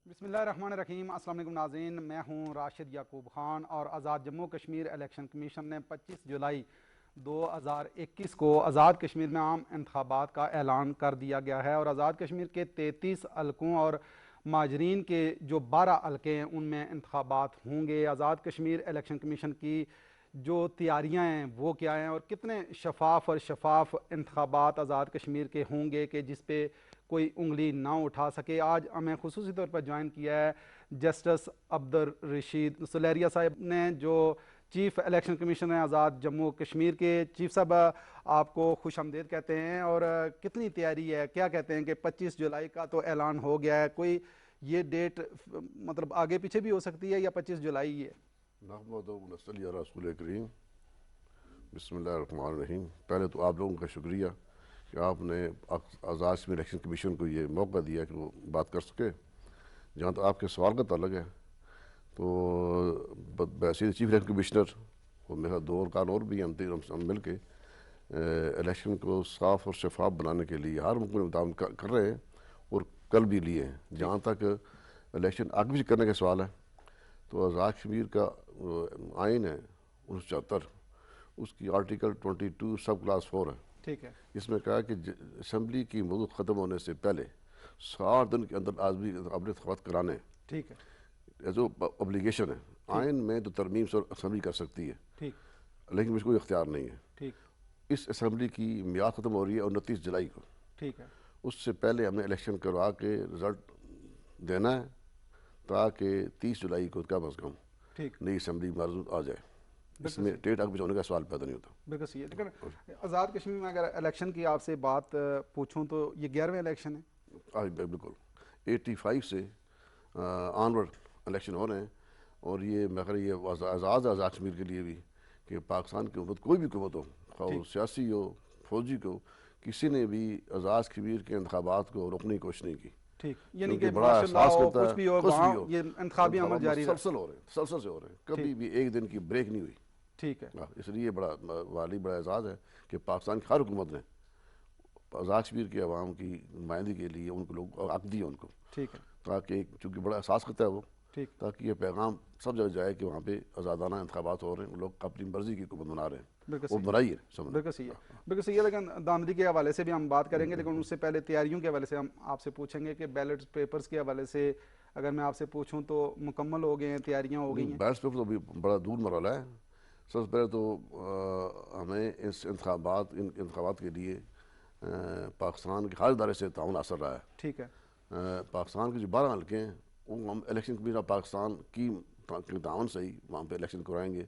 بسم اللہ الرحمن الرحیم۔ السلام علیکم ناظرین، میں ہوں راشد یعقوب خان اور آزاد جموں کشمیر الیکشن کمیشن نے 25 جولائی 2021 کو آزاد کشمیر میں عام انتخابات کا اعلان کر دیا گیا ہے اور آزاد کشمیر کے 33 حلقوں اور مہاجرین کے جو 12 حلقے ہیں ان میں انتخابات ہوں گے۔ آزاد کشمیر الیکشن کمیشن کی جو تیاریاں ہیں وہ کیا ہیں اور کتنے شفاف انتخابات آزاد کشمیر کے ہوں گے کہ جس پہ کوئی انگلی نہ اٹھا سکے۔ آج ہمیں خصوصی طور پر جوائن کیا ہے جسٹس عبدالرشید سلیریہ صاحب نے، جو چیف الیکشن کمیشنر ہیں آزاد جموں کشمیر کے۔ چیف صاحب، آپ کو خوش آمدید کہتے ہیں۔ اور کتنی تیاری ہے، کیا کہتے ہیں کہ 25 جولائی کا تو اعلان ہو گیا ہے، کوئی یہ ڈیٹ مطلب آگے پیچھے بھی ہو سکتی ہے یا 25 جولائی ہی ہے؟ نحمدہ و نصلی علی رسول کریم۔ بسم اللہ الرحمن الرحیم۔ پہلے تو آپ لوگوں کا شکریہ کہ آپ نے آزاد کشمیر الیکشن کمیشن کو یہ موقع دیا کہ وہ بات کر سکے۔ جہاں تک آپ کے سوال کا تعلق ہے تو بحیثیت چیف الیکشن کمیشنر اور میرا دو ارکان اور بھی ہم مل کے الیکشن کو صاف اور شفاف بنانے کے لیے ہر ممکن اقدام کر رہے ہیں اور کل بھی لیے ہیں۔ جہاں تک الیکشن آگے بھی کرنے کا سوال ہے تو آزاد کشمیر کا آئین ہے 1974، اس کی آرٹیکل 22 سب کلاس 4 ہے۔ ٹھیک ہے، اس میں کہا کہ اسمبلی کی مدت ختم ہونے سے پہلے 60 دن کے اندر آدمی اپنے انتخابات کرانے ٹھیک ہے، ایز اوبلیگیشن ہے۔ آئین میں تو ترمیم سے اسمبلی کر سکتی ہے ٹھیک لیکن مجھ کو کوئی اختیار نہیں ہے۔ ٹھیک اس اسمبلی کی میعاد ختم ہو رہی ہے 29 جولائی کو۔ ٹھیک ہے، اس سے پہلے ہم نے الیکشن کروا کے رزلٹ دینا ہے تاکہ 30 جولائی کو کم از کم ٹھیک، نئی اسمبلی معروض آ جائے۔ اس بالکل میں صحیح، ڈیٹ آگے ہونے کا سوال پیدا نہیں ہوتا۔ بالکل صحیح ہے۔ لیکن آزاد کشمیر میں اگر الیکشن کی آپ سے بات پوچھوں تو یہ 11ویں الیکشن ہے؟ بالکل 85 سے آنورڈ الیکشن ہو رہے ہیں اور یہ میں کہہ رہا یہ آزاد کشمیر کے لیے بھی کہ پاکستان کی حکومت کوئی بھی حکومت ہو، خواہ وہ سیاسی ہو فوجی کو، کسی نے بھی آزاد کشمیر کے انتخابات کو روکنے کی کوشش نہیں کی۔ ٹھیک، یعنی کہ کیونکہ بڑا ماشاء اللہ احساس ہو، کرتا کچھ ہے بھی ہو، کچھ وہاں بھی ہو یہ انتخابی عمل جاری رہا۔ مسلسل ہو رہے ہیں، مسلسل سے ہو رہے ہیں، کبھی ٹھیک بھی ایک دن کی بریک نہیں ہوئی۔ ٹھیک ہے، اس لیے بڑا والی بڑا اعزاز ہے کہ پاکستان کی ہر حکومت نے آزاد کشمیر کے عوام کی نمائندگی کے لیے ان کو لوگ حق دیے ان کو، ٹھیک ہے، تاکہ چونکہ بڑا احساس کرتا ہے وہ، ٹھیک، تاکہ یہ پیغام سب جگہ جائے کہ وہاں پہ آزادانہ انتخابات ہو رہے ہیں، لوگ اپنی مرضی کی حکومت بنا رہے ہیں، بالکل وہ صحیح، بنائی ہے سمجھ۔ بالکل صحیح ہے، بالکل صحیح ہے۔ لیکن دامدی کے حوالے سے بھی ہم بات کریں گے، لیکن اس سے پہلے تیاریوں کے حوالے سے ہم آپ سے پوچھیں گے کہ بیلٹ پیپرز کے حوالے سے اگر میں آپ سے پوچھوں تو مکمل ہو گئے ہیں، تیاریاں ہو گئی ہیں؟ بیلٹ پیپر تو ابھی بڑا دور مرحلہ ہے۔ سب سے پہلے تو ہمیں اس انتخابات کے لیے پاکستان کے ہر ادارے سے تعاون حاصل رہا ہے۔ ٹھیک ہے، پاکستان کے جو 12 حلقے ہیں وہ ہم الیکشن کمیشن آف پاکستان کی تعاون سے ہی وہاں پہ الیکشن کروائیں گے۔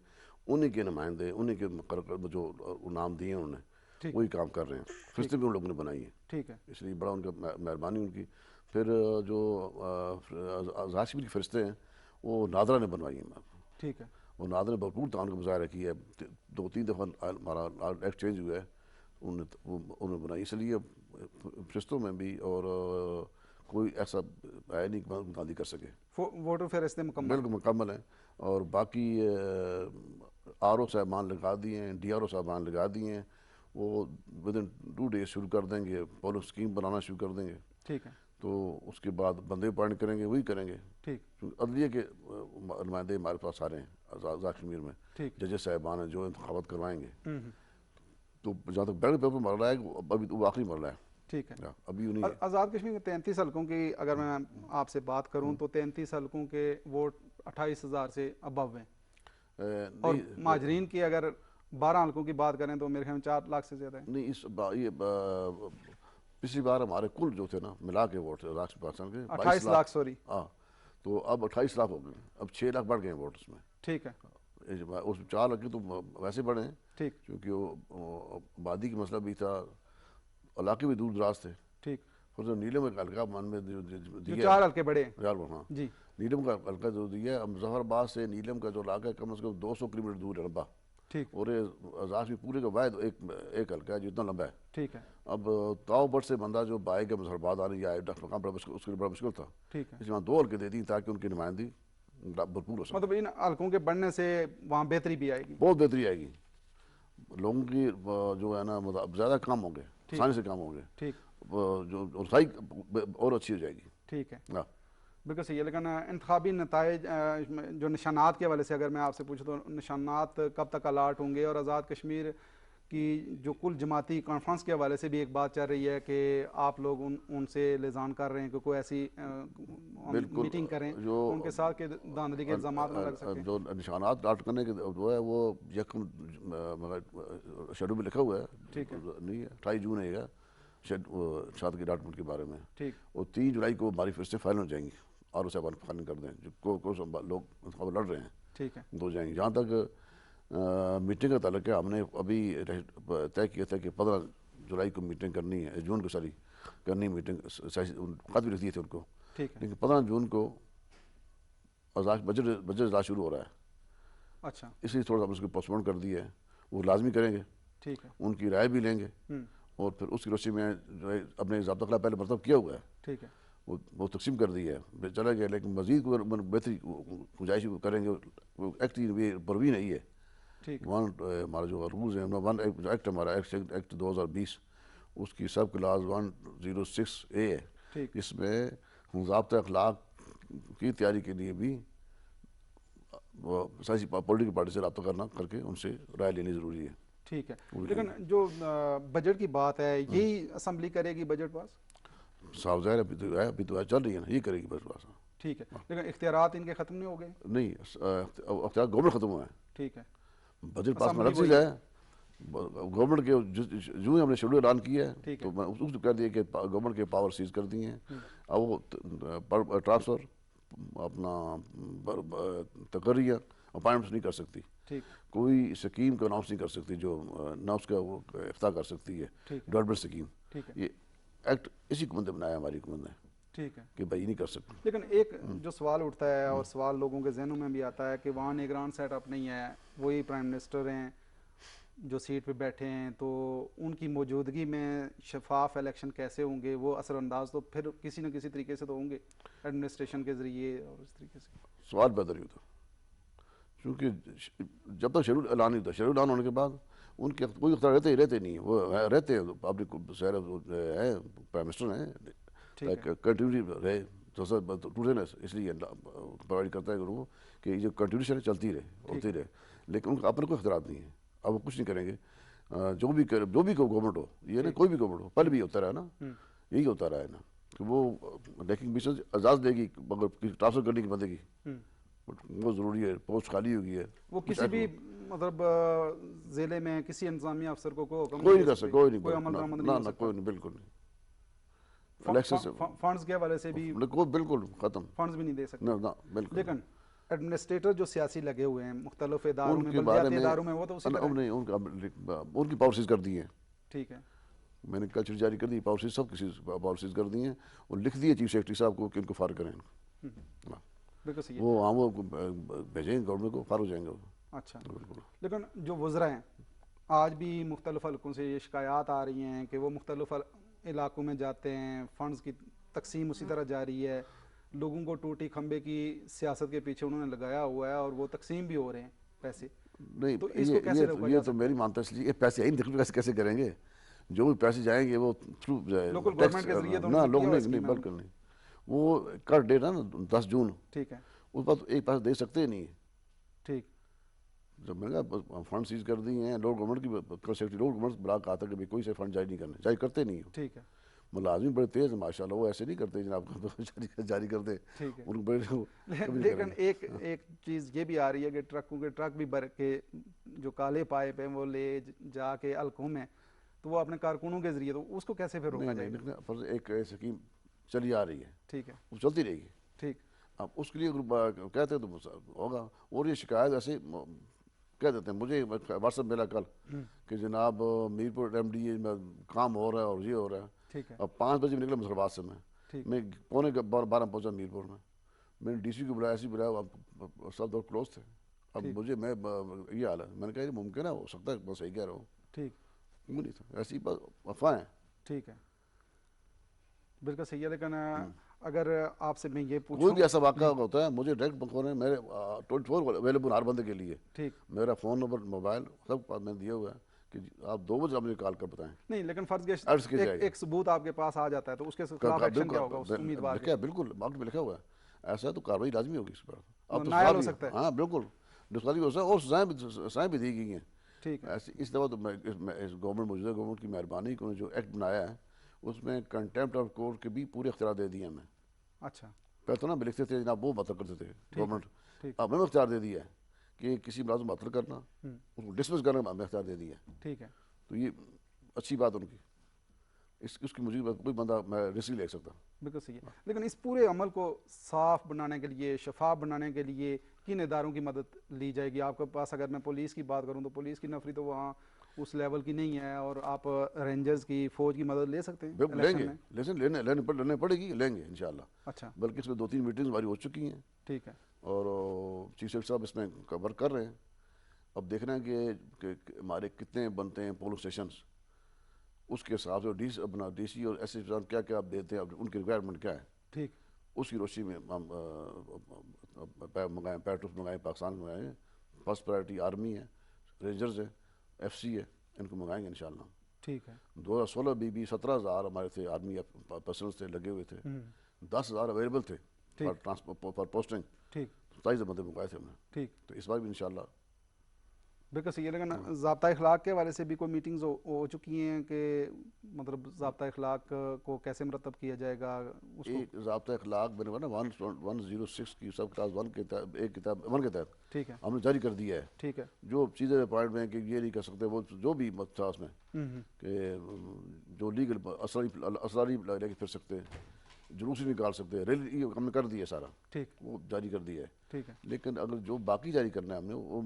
انہی کے نمائندے، انہی کے مقرر جو نام دیے ہیں انہوں نے، وہی کام کر رہے ہیں۔ فہرستیں بھی ان لوگوں نے بنائی ہیں، ٹھیک ہے، اس لیے بڑا ان کا مہربانی ان کی۔ پھر جو آزاد کشمیر کی فہرستیں ہیں وہ نادرا نے بنوائی ہیں۔ ٹھیک ہے، وہ نادر نے بھرپور تعاون کا مظاہرہ کیا ہے، 2-3 دفعہ ہمارا ایکٹ چینج ہوا ہے، انہوں نے بنائی۔ اس لیے فہرستوں میں بھی اور کوئی ایسا ہے نہیں کہ متعدی کر سکے۔ ووٹر فہرستیں مکمل؟ بالکل مکمل ہیں، اور باقی آر او صاحبان لگا دیے ہیں، ڈی آر او صاحبان لگا دیے ہیں، وہ ودن 2 days شروع کر دیں گے، پولنگ اسکیم بنانا شروع کر دیں گے۔ ٹھیک ہے، تو اس کے بعد بندے اپوائنٹ کریں گے، وہی کریں گے۔ ٹھیک، عدلیہ کے نمائندے ہمارے پاس آ رہے ہیں آزاد کشمیر میں، ٹھیک، ججز صاحبان ہیں جو انتخابات کروائیں گے۔ تو جہاں تک بیلٹ پیپر مرحلہ ہے ابھی تو آخری مرحلہ ہے، ٹھیک ہے۔ ابھی انہیں ہے۔ آزاد کشمیر کے 33 حلقوں کی اگر میں آپ سے بات کروں تو 33 حلقوں کے ووٹ 28,000 سے ابو ہیں، اور مہاجرین کی اگر 12 حلقوں کی بات کریں تو میرے خیال میں 4 لاکھ سے زیادہ ہیں۔ نہیں، یہ پچھلی بار ہمارے کل جو تھے نا ملا کے ووٹ پاکستان کے 28 لاکھ، سوری، ہاں، تو اب 28 لاکھ ہو گئے، اب 6 لاکھ بڑھ گئے ہیں ووٹ اس میں۔ ٹھیک ہے، اس میں 4 لاکھ تو ویسے بڑھے ہیں ٹھیک، کیونکہ وہ آبادی کا مسئلہ بھی تھا، علاقے بھی دور دراز تھے۔ ٹھیک، پھر جو نیلم کا حلقہ من میں جو دیا 4 حلقے بڑے ہیں، ہاں، جی، نیلم کا حلقہ جو دیا ہے، مظفر آباد سے نیلم کا جو علاقہ ہے کم از کم 200 کلومیٹر دور ہے لمبا، ٹھیک، اور آزاد کشمیر پورے کا واحد ایک حلقہ ہے جو اتنا لمبا ہے۔ ٹھیک ہے، اب تاؤ بٹ سے بندہ جو بائے کا مظفر آباد آنے یا مقام اس کے لیے بڑا مشکل تھا، ٹھیک ہے۔ اس لیے 2 حلقے دے دی تاکہ ان کی نمائندگی بھرپور ہو سکے۔ مطلب ان حلقوں کے بڑھنے سے وہاں بہتری بھی آئے گی؟ بہت بہتری آئے گی، لوگوں کی جو ہے نا زیادہ کام ہوں گے، آسانی سے کام ہوں گے، ٹھیک، جو رسائی اور اچھی ہو جائے گی۔ ٹھیک ہے۔ ہاں، بالکل صحیح ہے، لیکن انتخابی نتائج جو نشانات کے حوالے سے اگر میں آپ سے پوچھوں تو نشانات کب تک الاٹ ہوں گے؟ اور آزاد کشمیر کی جو کل جماعتی کانفرنس کے حوالے سے بھی ایک بات چل رہی ہے کہ آپ لوگ ان سے لحاظان کر رہے ہیں کہ کوئی ایسی ہم بالکل میٹنگ کریں جو تو ان کے ساتھ کہ دھاندلی کے الزامات نہ لگ سکیں. جو نشانات ڈاٹ کرنے کے جو ہے وہ یکم شیڈول میں لکھا ہوا ہے، ٹھیک ہے نہیں ہے 28 جون ہے گا شاد کے ڈاٹمنٹ کے بارے میں، ٹھیک اور 3 جولائی کو ہماری فیصلے فائنل ہو جائیں گی اور اسے فائنل کر دیں جو لوگ انتخاب لڑ رہے ہیں ٹھیک ہے دو جائیں گے. جہاں تک میٹنگ کا تعلق ہے، ہم نے ابھی طے کیا تھا کہ 15 جولائی کو میٹنگ کرنی ہے، جون کو ساری کرنی میٹنگ، خط بھی لکھ دیے تھے ان کو، ٹھیک ہے لیکن 15 جون کو بجٹ اجلاس شروع ہو رہا ہے، اچھا اس لیے تھوڑا سا ہم اس کو پوسٹ پون کر دیا ہے. وہ لازمی کریں گے، ٹھیک ہے ان کی رائے بھی لیں گے، اور پھر اس کی روشنی میں جو ہے اپنے ضابطہ خلاف پہلے مرتب کیا ہوا ہے ٹھیک ہے وہ تقسیم کر دی ہے چلا گیا، لیکن مزید بہتری گنجائش کریں گے. وہ ایکٹ پروی نہیں ہے، ٹھیک ہمارا جو رولز ہیں ون ایکٹ ہمارا ایکٹ 2020 اس کی سب کلاس 106A ہے، ٹھیک اس میں ضابطۂ اخلاق کی تیاری کے لیے بھی سیاسی پولیٹیکل پارٹی سے رابطہ کرنا کر کے ان سے رائے لینی ضروری ہے. ٹھیک ہے. لیکن جو بجٹ کی بات ہے یہی اسمبلی کرے گی بجٹ پاس؟ صاف ظاہر ابھی تو چل رہی ہے نا، یہ کرے گی بس بس. ٹھیک ہے، لیکن اختیارات ان کے ختم نہیں ہو گئے؟ نہیں، اختیار گورنمنٹ ختم ہوا ہے، ٹھیک ہے بجٹ پاس میں اسمبلی الگ چیز ہے. گورنمنٹ کے جو ہی ہم نے شیڈول اعلان کیا ہے ٹھیک ہے تو میں اس کو کہہ دیا کہ گورنمنٹ کے پاور سیز کر دی ہیں، اب وہ ٹرانسفر اپنا تقرریہ اپائنٹمنٹس نہیں کر سکتی، ٹھیک کوئی اسکیم کو اناؤنس نہیں کر سکتی جو نہ اس کا وہ افتتاح کر سکتی ہے ٹھیک ہے ڈیولپمنٹ اسکیم. ٹھیک ہے یہ ایکٹ اسی حکومت نے بنایا، ہماری حکومت نے، ٹھیک ہے. کہ بھائی نہیں کر سکتے. لیکن ایک جو سوال اٹھتا ہے اور سوال لوگوں کے ذہنوں میں بھی آتا ہے کہ وہاں نگران سیٹ اپ نہیں ہے، وہی پرائم منسٹر ہیں جو سیٹ پہ بیٹھے ہیں، تو ان کی موجودگی میں شفاف الیکشن کیسے ہوں گے؟ وہ اثر انداز تو پھر کسی نہ کسی طریقے سے تو ہوں گے ایڈمنسٹریشن کے ذریعے اور اس طریقے سے. سوال پیدا نہیں ہوتا، کیونکہ جب تک شیڈول اعلان نہیں ہوتا، شیڈول اعلان ہونے کے بعد ان کے کوئی اختیار رہتے نہیں ہیں، وہ رہتے ہیں پبلک ہے، پرائم منسٹر ہیں، کنٹینیوٹی رہے اس لیے پرووائڈ کرتا ہے لوگوں کہ یہ جو کنٹینیوشن ہے چلتی رہے ہوتی رہے، لیکن ان کا اپنا کوئی اختیارات نہیں ہے. اب وہ کچھ نہیں کریں گے، جو بھی گورنمنٹ ہو، یہ نا کوئی بھی گورنمنٹ ہو، پہلے بھی ہوتا رہا نا، یہی ہوتا رہا ہے نا کہ وہ لیکن کمیشن اعزاز دے گی ٹرانسفر کرنے کی بندے کی، وہ ضروری ہے، پوسٹ خالی ہوگی ہے. وہ کسی بھی مطلب ضلع میں کسی انتظامیہ افسر کو حکم کوئی نہیں کر سکتا، کوئی کوئی عمل درآمد نہیں ہو سکتا، کوئی نہیں، بالکل نہیں. الیکشن سے فنڈز کے حوالے سے بھی بالکل ختم، فنڈز بھی نہیں دے سکتے. بالکل. لیکن ایڈمنسٹریٹر جو سیاسی لگے ہوئے ہیں مختلف اداروں ان میں، کے بارے بلدیاتی میں اداروں میں، وہ تو اسی طرح نہیں، ان کی پالیسیز کر دی ہیں. ٹھیک ہے میں نے کل چھٹی جاری کر دی، پالیسیز سب کسی پالیسیز کر دی ہیں اور لکھ دی ہے چیف سیکرٹری صاحب کو کہ ان کو فارغ کریں. بالکل صحیح ہے. وہ ہاں وہ بھیجیں گے گورنمنٹ کو، فارغ ہو جائیں گے. اچھا. لیکن جو وزراء ہیں آج بھی مختلف حلقوں سے یہ شکایات آ رہی ہیں کہ وہ مختلف علاقوں میں جاتے ہیں، فنڈز کی تقسیم اسی طرح جاری ہے، لوگوں کو ٹوٹی کھمبے کی سیاست کے پیچھے انہوں نے لگایا ہوا ہے اور وہ تقسیم بھی ہو رہے ہیں پیسے. نہیں، تو اس کو کیسے روکا یہ جا تو سکتا میری مانتا ہے، اس لیے یہ پیسے آئیں دکھ کیسے کریں گے؟ جو بھی پیسے جائیں گے وہ تھرو لوکل گورنمنٹ کے ذریعے تو نہ لوگ نہیں، بالکل نہیں. وہ کٹ ڈیٹ ہے نا 10 جون، ٹھیک ہے اس بعد ایک پیسہ دے سکتے ہی نہیں. ٹھیک. جب میں نے کہا فنڈ سیز کر دی ہیں، لوڈ گورنمنٹ کی سیکرٹری لوڈ گورنمنٹ بلاک کہا تھا کہ کوئی سے فنڈ جاری نہیں کرنے، جاری کرتے نہیں. ٹھیک ہے. ملازم بڑے تیز ہیں ماشاء اللہ، وہ ایسے نہیں کرتے جناب جاری کر دیں. ٹھیک ہے. ان کو بڑے لیکن ایک چیز یہ بھی آ رہی ہے کہ ٹرکوں کے ٹرک بھی بھر کے جو کالے پائپ ہیں وہ لے جا کے حلقوں میں، تو وہ اپنے کارکنوں کے ذریعے، تو اس کو کیسے پھر روکا جائے گا؟ ایک اسکیم چلی آ رئی ہے، ٹھیک ہے وہ چلتی رہے گی. ٹھیک. اب اس کے لیے اگر کہتے ہیں تو ہوگا. اور یہ شکایت ایسے کہہ دیتے ہیں، مجھے واٹس ایپ ملا کل کہ جناب میرپور ایم ڈی میں کام ہو رہا ہے اور یہ ہو رہا ہے. ٹھیک ہے. اب 5 بجے نکلا مسرباد سے، میں 11:45 پہنچا میرپور میں. میں نے ڈی سی کو بلایا، ایسے بلایا، سب دور کلوز تھے. اب مجھے میں یہ حال ہے، میں نے کہا یہ ممکن ہے، ہو سکتا ہے میں صحیح کہہ رہا ہوں. ٹھیک. نہیں تھا، ایسی افواہ ہیں. ٹھیک ہے، بالکل صحیح ہے. لیکن اگر آپ سے میں یہ پوچھوں، کوئی بھی ایسا واقعہ ہوتا ہے مجھے ڈائریکٹ فون ہے، میرے 24 اویلیبل ہر بندے کے لیے. ٹھیک. میرا فون نمبر، موبائل سب میں دیا ہوا ہے کہ آپ 2 بجے آپ مجھے کال کر بتائیں. نہیں لیکن فرض عرض کی کے جائے ایک ثبوت آپ کے پاس آ جاتا ہے تو اس کے خلاف ایکشن کیا ہوگا اس امیدوار کے؟ بالکل وقت میں لکھا ہوا ہے. ایسا ہے تو کارروائی لازمی ہوگی اس پر. اب تو نائل ہو سکتا ہے. ہاں بالکل نسخالی ہو سکتا ہے, اور سزائیں بھی دی گئی ہیں. ٹھیک ہے. ایسے اس دفعہ تو گورنمنٹ موجودہ گورنمنٹ کی مہربانی کہ انہوں نے جو ایکٹ بنایا ہے اس میں کنٹیمپٹ آف کورٹ کے بھی پورے اختیار دے دیے ہمیں. اچھا. پہلے تو نا لکھتے تھے جناب وہ معطل کرتے تھے گورنمنٹ, ٹھیک اب ہمیں اختیار دے دیا ہے کہ کسی ملازم معطل کرنا, اس کو ڈسمس کرنا ہمیں اختیار دے دیا ہے. ٹھیک ہے. تو یہ اچھی بات ان کی, اس کی مجھے کوئی بندہ میں رسک لے سکتا. بالکل صحیح ہے. لیکن اس پورے عمل کو صاف بنانے کے لیے, شفاف بنانے کے لیے کن اداروں کی مدد لی جائے گی آپ کے پاس؟ اگر میں پولیس کی بات کروں تو پولیس کی نفری تو وہاں اس لیول کی نہیں ہے, اور آپ رینجرز کی, فوج کی مدد لے سکتے ہیں بالکل لیں گے, لیسن لینے پڑے گی, لیں گے انشاءاللہ. اچھا. بلکہ اس میں 2-3 میٹنگز ہماری ہو چکی ہیں. ٹھیک ہے. اور چیف سیکرٹری صاحب اس میں کور کر رہے ہیں. اب دیکھنا ہے کہ ہمارے کتنے بنتے ہیں پولنگ اسٹیشنز, اس کے حساب سے ڈی سی اور ایس ایس کیا کیا آپ دیتے ہیں, ان کی ریکوائرمنٹ کیا ہے. ٹھیک. اس کی روشنی میں ہم منگائیں, پیٹروس منگائیں, پاکستان منگائیں. فرسٹ پرائرٹی آرمی ہے, رینجرز ہے, ایف سی ہے, ان کو منگائیں گے انشاءاللہ. بھی 2016 بھی 17,000 ہمارے تھے آرمی پرسنلز تھے لگے ہوئے تھے, 10,000 اویلیبل تھے فار پوسٹنگ. 27 بندے منگوائے تھے ہم نے. ٹھیک. تو اس بار بھی انشاءاللہ. بالکل صحیح ہے. لیکن ضابطہ اخلاق کے حوالے سے بھی کوئی میٹنگز ہو چکی ہیں کہ مطلب ضابطہ اخلاق کو کیسے مرتب کیا جائے گا؟ ایک ضابطہ اخلاق بنے گا نا 106 کی سب کلاس 1 کے تحت, ایک کتاب 1 کے تحت ٹھیک ہے ہم نے جاری کر دیا ہے. ٹھیک ہے. جو چیزیں پوائنٹ میں کہ یہ نہیں کر سکتے, وہ جو بھی تھا اس میں کہ جو لیگل اسراری لے کے پھر سکتے, جلوس نہیں نکال سکتے, ریلی ہم نے کر دیا سارا. ٹھیک. وہ جاری کر دیا ہے. ٹھیک ہے. لیکن اگر جو باقی جاری کرنا ہے ہم نے, وہ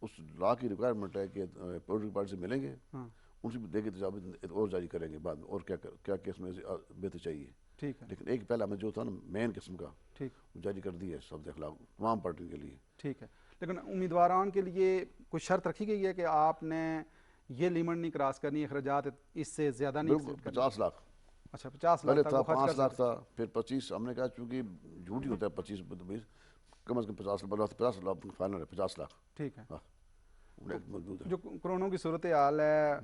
اس لا کی ریکوائرمنٹ ہے کہ پولیٹیکل پارٹی سے ملیں گے, ان سے دے کے تجاویز اور جاری کریں گے بعد میں, اور کیا کیس میں بہتر چاہیے. ٹھیک ہے. لیکن ایک پہلا ہمیں جو تھا نا مین قسم کا, ٹھیک, وہ جاری کر دیا ہے ضابطہ اخلاق تمام پارٹیوں کے لیے. ٹھیک ہے. لیکن امیدواران کے لیے کوئی شرط رکھی گئی ہے کہ آپ نے یہ لیمٹ نہیں کراس کرنی, اخراجات اس سے زیادہ نہیں؟ بالکل 50 لاکھ. اچھا 50 لاکھ پہلے تھا 5 لاکھ تھا, پھر 25. ہم نے کہا چونکہ جھوٹ ہی ہوتا ہے 25 کم از کم 50 لاکھ فائنل ہے 50 لاکھ. ٹھیک ہے. موجود ہے. جو کورونوں کی صورتحال ہے,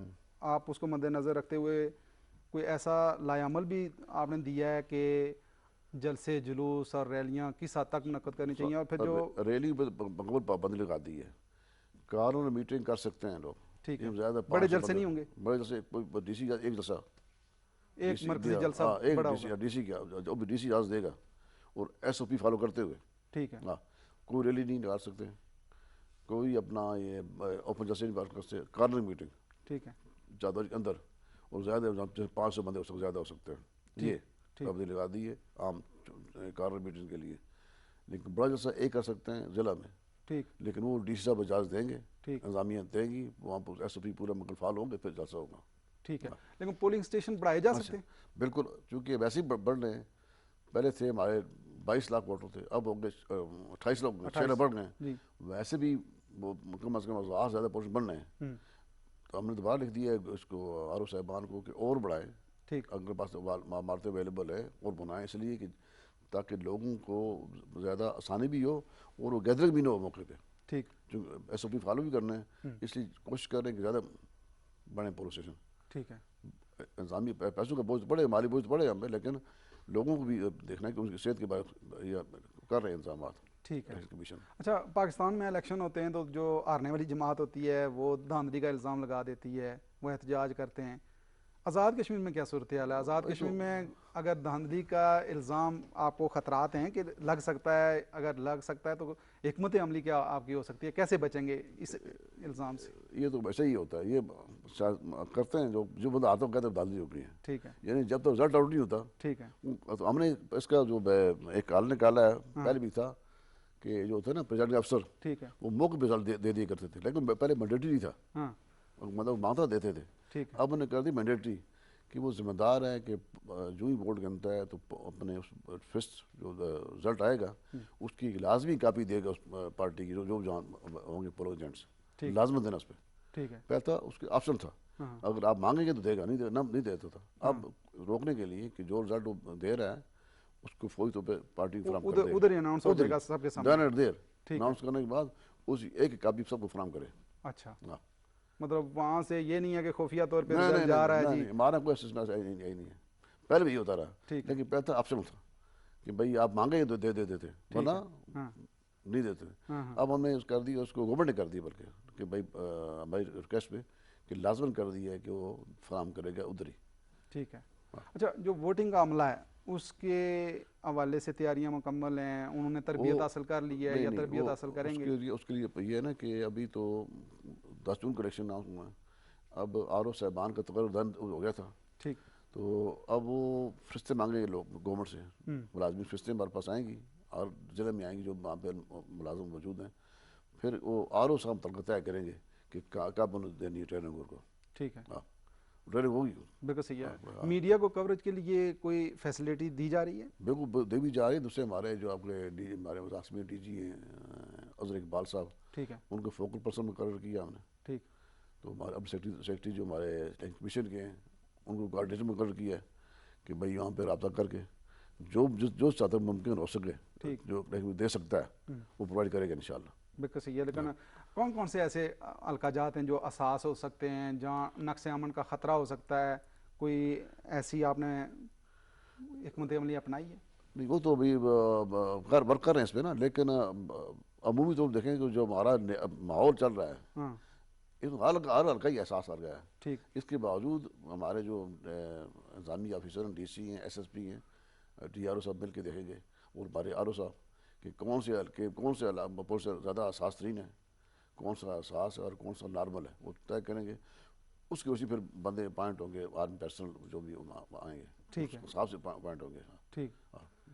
آپ اس کو مد نظر رکھتے ہوئے کوئی ایسا لائے عمل بھی آپ نے دیا ہے کہ جلسے, جلوس اور ریلیاں کس حد تک منعقد کرنی چاہیے؟ اور پھر جو ریلی مکمل پابندی لگا دی ہے. قانون میٹنگ کر سکتے ہیں لوگ. ٹھیک ہے. بڑے جلسے نہیں ہوں گے؟ بڑے جلسے ڈی سی ایک جلسہ, ایک مرکزی جلسہ بڑا ہوگا. ڈی سی کیا جو بھی ڈی سی اجازت دے گا, اور ایس او پی فالو کرتے ہوئے. ٹھیک ہے. ہاں, کوئی ریلی نہیں نکال سکتے, کوئی اپنا یہ اوپن جلسے نہیں کر سکتے. کارنر میٹنگ ٹھیک ہے زیادہ اندر, اور زیادہ 500 بندے ہو سکتے, زیادہ ہو سکتے ہیں. یہ پابندی لگا دی ہے عام کارنر میٹنگ کے لیے. لیکن بڑا جلسہ ایک کر سکتے ہیں ضلع میں. ٹھیک. لیکن وہ ڈی سی صاحب اجازت دیں گے, ٹھیک, انتظامیہ دیں گی, وہاں پر ایس او پی پورا مکمل فعال ہوں گے, پھر جلسہ ہوگا. ٹھیک ہے. لیکن پولنگ اسٹیشن بڑھائے جا سکتے ہیں؟ بالکل. چونکہ ویسے ہی بڑھ رہے ہیں. پہلے تھے ہمارے 22 لاکھ ووٹر تھے, اب ہو گئے 28 لاکھ, 6 لاکھ بڑھ گئے ہیں. ویسے بھی وہ کم از کم زیادہ پورشن بڑھ رہے ہیں. تو ہم نے دوبارہ لکھ دیا ہے اس کو آر او صاحبان کو کہ اور بڑھائیں. ٹھیک. اگر پاس عمارتیں اویلیبل ہے اور بنائیں, اس لیے کہ تاکہ لوگوں کو زیادہ آسانی بھی ہو اور وہ گیدرنگ بھی نہ ہو موقع پہ. ٹھیک. جو ایس او پی فالو بھی کرنا ہے, اس لیے کوشش کر رہے ہیں کہ زیادہ بڑھیں پولنگ اسٹیشن. ٹھیک ہے. انتظامی پیسوں کا بوجھ بڑھے, مالی بوجھ بڑھے ہم پہ, لیکن لوگوں کو بھی دیکھنا ہے کہ ان کی صحت کے بارے کر رہے ہیں انتظامات. ٹھیک ہے. اچھا, پاکستان میں الیکشن ہوتے ہیں تو جو ہارنے والی جماعت ہوتی ہے وہ دھاندلی کا الزام لگا دیتی ہے, وہ احتجاج کرتے ہیں. آزاد کشمیر میں کیا صورتحال ہے؟ آزاد کشمیر میں اگر دھاندلی کا الزام آپ کو خطرات ہیں کہ لگ سکتا ہے, اگر لگ سکتا ہے تو حکمت عملی کیا آپ کی ہو سکتی ہے, کیسے بچیں گے اس الزام سے؟ یہ تو ویسے ہی ہوتا ہے, یہ کرتے ہیں جو بندہ آتا ہے کہتے ہیں دھاندلی ہو گئی ہے. ٹھیک ہے. یعنی جب تک رزلٹ آؤٹ نہیں ہوتا. ٹھیک ہے. تو ہم نے اس کا جو ایک حال نکالا ہے, پہلے بھی تھا کہ جو تھے نا پریزائڈنگ افسر, ٹھیک ہے, وہ موقع پہ رزلٹ دے دیا کرتے تھے, لیکن پہلے مینڈیٹری نہیں تھا, مطلب مانگتا دیتے تھے. ٹھیک ہے. اب انہوں نے کر دی مینڈیٹری کہ وہ ذمہ دار ہے کہ جو ہی ووٹ گنتا ہے تو اپنے اس فسٹ جو رزلٹ آئے گا اس کی لازمی کاپی دے گا اس پارٹی کی, جو ہوں گے پولنگ ایجنٹس, لازمت دینا اس پہ. ٹھیک ہے. پہلے تھا اس کے آپشن تھا, اگر آپ مانگیں گے تو دے گا, نہیں دیتا تھا. اب روکنے کے لیے کہ جو رزلٹ وہ دے رہا ہے اس کو فوری طور پہ پارٹی فراہم کر دے, ادھر ہی اناؤنس ہو جائے گا سب کے سامنے. اناؤنس کرنے کے بعد اس ایک کاپی سب کو فراہم کرے. اچھا, مطلب وہاں سے یہ نہیں ہے کہ خفیہ طور پہ جا رہا ہے. جی ہمارا کوئی اسسمنٹ نہیں ہے, پہلے بھی یہ ہوتا رہا, لیکن پہلے تھا آپشن تھا کہ بھائی آپ مانگیں تو دے دیتے ورنہ ہاں نہیں دیتے. ہاں ہاں اب ہم نے کر دی اس کو گورنمنٹ نے کر دی بلکہ کہ بھائی ہماری ریکویسٹ پہ کہ لازمن کر دی ہے کہ وہ فراہم کرے گا ادھر ہی. ٹھیک ہے. اچھا جو ووٹنگ کا عملہ ہے اس کے حوالے سے تیاریاں مکمل ہیں, انہوں نے تربیت وہ حاصل کر لی ہے یا نہیں تربیت وہ حاصل کریں اس گے؟ کے لیے یہ ہے نا کہ ابھی تو 10 جون کو الیکشن نہ ہوا ہے. اب آر او صاحبان کا تقرر دن ہو گیا تھا, ٹھیک. تو اب وہ فہرستیں مانگیں گے لوگ گورنمنٹ سے, ملازمین فہرستیں ہمارے پاس آئیں گی اور ضلع میں آئیں گی جو وہاں پہ ملازم موجود ہیں. پھر وہ آر او صاحب تلقہ طے کریں گے کہ کب انہوں دینی ہے ٹریننگ کو. ٹھیک ہے, ہاں ٹریننگ ہوگی. بالکل صحیح ہے. میڈیا کو کوریج کے لیے کوئی فیسلٹی دی جا رہی ہے؟ بالکل دے بھی جا رہی ہے. دوسرے ہمارے جو اپنے ہمارے ملازمین ڈی جی ہیں اظہر اقبال صاحب, ٹھیک ہے ان کو فوکل پرسن مقرر کیا ہم نے. ٹھیک. تو ہمارے اب سیکرٹری جو ہمارے الیکشن کمیشن کے ہیں ان کو کوآرڈینیٹر مقرر کیا ہے کہ بھائی وہاں پہ رابطہ کر کے جو زیادہ ممکن ہو سکے ٹھیک. جو دے سکتا ہے وہ پرووائڈ کرے گا انشاءاللہ. بالکل صحیح ہے. لیکن کون کون سے ایسے حلقہ جات ہیں جو اساس ہو سکتے ہیں جہاں نقص امن کا خطرہ ہو سکتا ہے؟ کوئی ایسی آپ نے حکمت عملی اپنائی ہے؟ نہیں وہ تو ابھی غیر ورک کر رہے ہیں اس پہ نا, لیکن عمومی طور دیکھیں کہ جو ہمارا ماحول چل رہا ہے ہاں اس ہر ہلکا ہی احساس کر گیا ہے. ٹھیک. اس کے باوجود ہمارے جو انتظامی آفیسر ہیں, ڈی سی ہیں, ایس ایس پی ہیں, ڈی آر او صاحب مل کے دیکھیں گے, اور ہمارے آر او صاحب کہ کون سے حلقے کون سے زیادہ حساس ترین ہیں, کون سا حساس ہے اور کون سا نارمل ہے, وہ طے کریں گے. اس کے اسی پھر بندے اپوائنٹ ہوں گے, آرمی پرسنل جو بھی آئیں گے ٹھیک ہے. اس حساب سے اپوائنٹ ہوں گے. ٹھیک.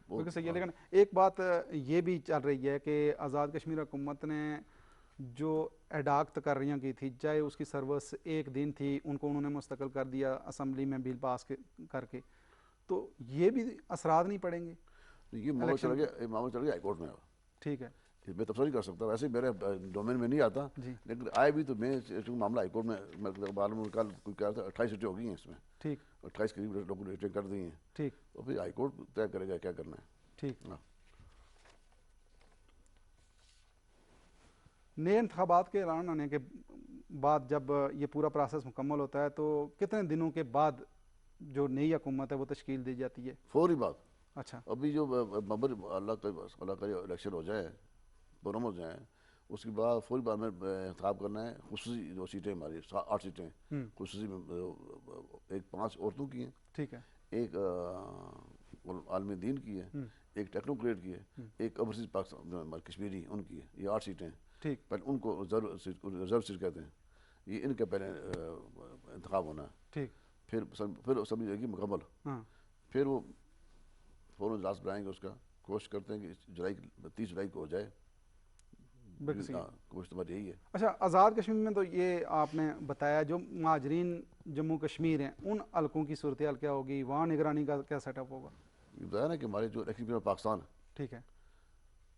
بالکل صحیح ہے. لیکن ایک بات یہ بھی چل رہی ہے کہ آزاد کشمیر حکومت نے جو ایڈاک تقرریاں کی تھی, چاہے اس کی سروس ایک دن تھی, ان کو انہوں نے مستقل کر دیا اسمبلی میں بل پاس کر کے, تو یہ بھی اثرات نہیں پڑیں گے؟ یہ معاملہ چل گیا ہائی کورٹ میں. ٹھیک ہے. اس میں تبصرہ نہیں کر سکتا, ویسے میرے ڈومین میں نہیں آتا, جی لیکن آئے بھی تو میں معاملہ ہائی کورٹ میں معلوم کل کوئی کہہ رہا تھا 28 سیٹیں ہو گئی ہیں اس میں. ٹھیک. 28 قریب لوگوں نے کر دی ہیں. ٹھیک. تو پھر ہائی کورٹ طے کرے گا کیا کرنا ہے. ٹھیک. نئے انتخابات کے اعلان ہونے کے بعد جب یہ پورا پروسیس مکمل ہوتا ہے تو کتنے دنوں کے بعد جو نئی حکومت ہے وہ تشکیل دی جاتی ہے؟ فوری بات. اچھا. ابھی جو اللہ کا الیکشن ہو جائے, پرم ہو جائیں, اس کے بعد فوری بعد میں انتخاب کرنا ہے. خصوصی جو سیٹیں ہماری 8 سیٹیں خصوصی میں, ایک 5 عورتوں کی ہیں, ٹھیک ہے, ایک عالم دین کی ہے, ایک ٹیکنوکریٹ کی ہے, ایک اوورسیز پاکستان کشمیری ان کی ہے. یہ 8 سیٹیں ہیں. ٹھیک. پہلے ان کو ریزرو سیٹ کہتے ہیں. یہ ان کا پہلے انتخاب ہونا ہے. ٹھیک. پھر اسمبلی جائے گی مکمل. ہاں. پھر وہ فوراً اجلاس بنائیں گے, اس کا کوشش کرتے ہیں کہ 30 جولائی کو ہو جائے. کوشش تمہاری یہی ہے. اچھا, آزاد کشمیر میں تو یہ آپ نے بتایا جو مہاجرین جموں کشمیر ہیں ان حلقوں کی صورتحال کیا ہوگی, وہاں نگرانی کا کیا سیٹ اپ ہوگا؟ یہ بتایا نا کہ ہمارے جو الیکشن پاکستان ہے, ٹھیک ہے,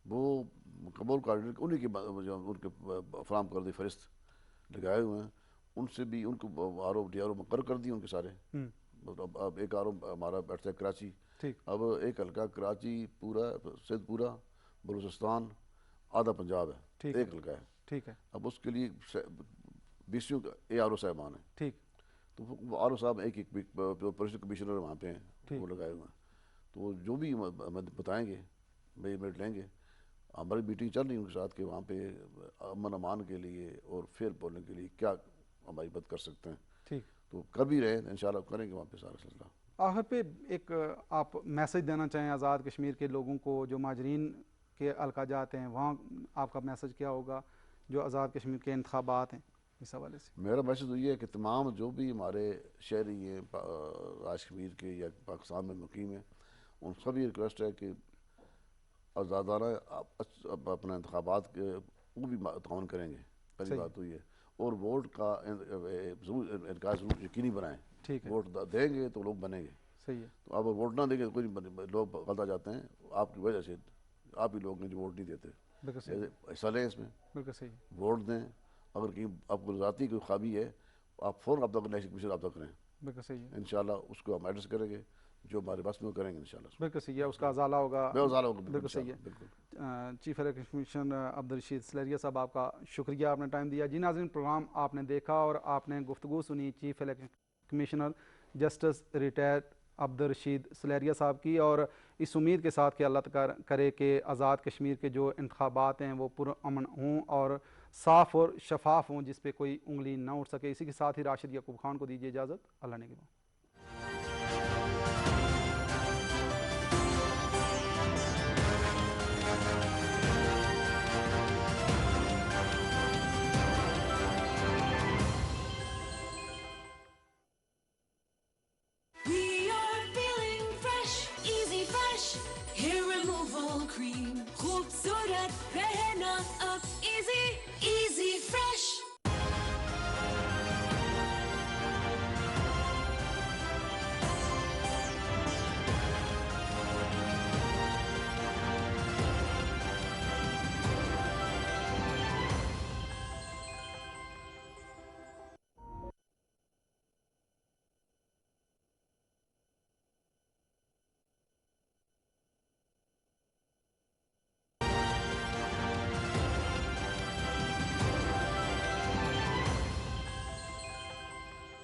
وہ مکمل کوآرڈینیٹر انہیں کے ان کے فراہم کردہ فہرست لگائے ہوئے ہیں. ان سے بھی ان کو R O D R O مقرر کر دیے ان کے سارے. اب ایک آر او ہمارا بیٹھتا ہے کراچی. ٹھیک. اب ایک حلقہ کراچی پورا, سندھ پورا, بلوچستان, آدھا پنجاب ہے, ایک حلقہ ہے. ٹھیک ہے. اب اس کے لیے 20 اے آر او صاحبان ہیں. ٹھیک. تو وہ آر او صاحب ایک پولیس کمشنر وہاں پہ ہیں, وہ لگائے ہوئے ہیں. تو جو بھی ہمیں بتائیں گے, میٹ لیں گے. ہماری میٹنگ چل رہی ہے ان کے ساتھ کہ وہاں پہ امن امان کے لیے اور فیئر بولنے کے لیے کیا ہماری مدد کر سکتے ہیں. ٹھیک. تو کر بھی رہے ہیں, انشاءاللہ کریں گے وہاں پہ سارا سلسلہ. آخر پہ ایک آپ میسج دینا چاہیں آزاد کشمیر کے لوگوں کو جو مہاجرین کے حلقہ جات ہیں, وہاں آپ کا میسج کیا ہوگا جو آزاد کشمیر کے انتخابات ہیں اس حوالے سے؟ میرا میسج تو یہ ہے کہ تمام جو بھی ہمارے شہری ہیں آزاد کشمیر کے یا پاکستان میں مقیم ہیں, ان سب یہ ریکویسٹ ہے کہ آزادانہ اپنے انتخابات کے وہ بھی تعاون کریں گے. پہلی بات تو یہ, اور ووٹ کا ضرور انعقاد ضرور یقینی بنائیں. ٹھیک ہے. ووٹ دیں گے تو لوگ بنیں گے. صحیح ہے. تو آپ ووٹ نہ دیں گے تو کوئی لوگ غلط آ جاتے ہیں آپ کی وجہ سے. آپ ہی لوگ ہیں جو ووٹ نہیں دیتے. بالکل صحیح. حصہ لیں اس میں. بالکل صحیح. ووٹ دیں. اگر کہیں آپ کو ذاتی کوئی خواہی ہے آپ فوراً رابطہ کریں, الیکشن کمیشن رابطہ کریں. بالکل صحیح ہے. انشاءاللہ اس کو ہم ایڈریس کریں گے, جو ہمارے بس میں وہ کریں گے انشاءاللہ. بالکل صحیح ہے, اس کا ازالہ ہوگا. بالکل صحیح ہے. بالکل. Chief election commissioner Abdul Rashid Soleria صاحب, آپ کا شکریہ, آپ نے ٹائم دیا. جی ناظرین, پروگرام آپ نے دیکھا اور آپ نے گفتگو سنی chief election commissioner justice retired Abdul Rashid Soleria صاحب کی, اور اس امید کے ساتھ کہ اللہ کرے کہ آزاد کشمیر کے جو انتخابات ہیں وہ پرامن ہوں اور صاف اور شفاف ہوں، جس پہ کوئی انگلی نہ اٹھ سکے۔ اسی کے ساتھ ہی راشد یعقوب خان کو دیجیے اجازت، اللہ نگہبان۔ We are feeling fresh, easy fresh, hair removal cream, خوبصورت رہنا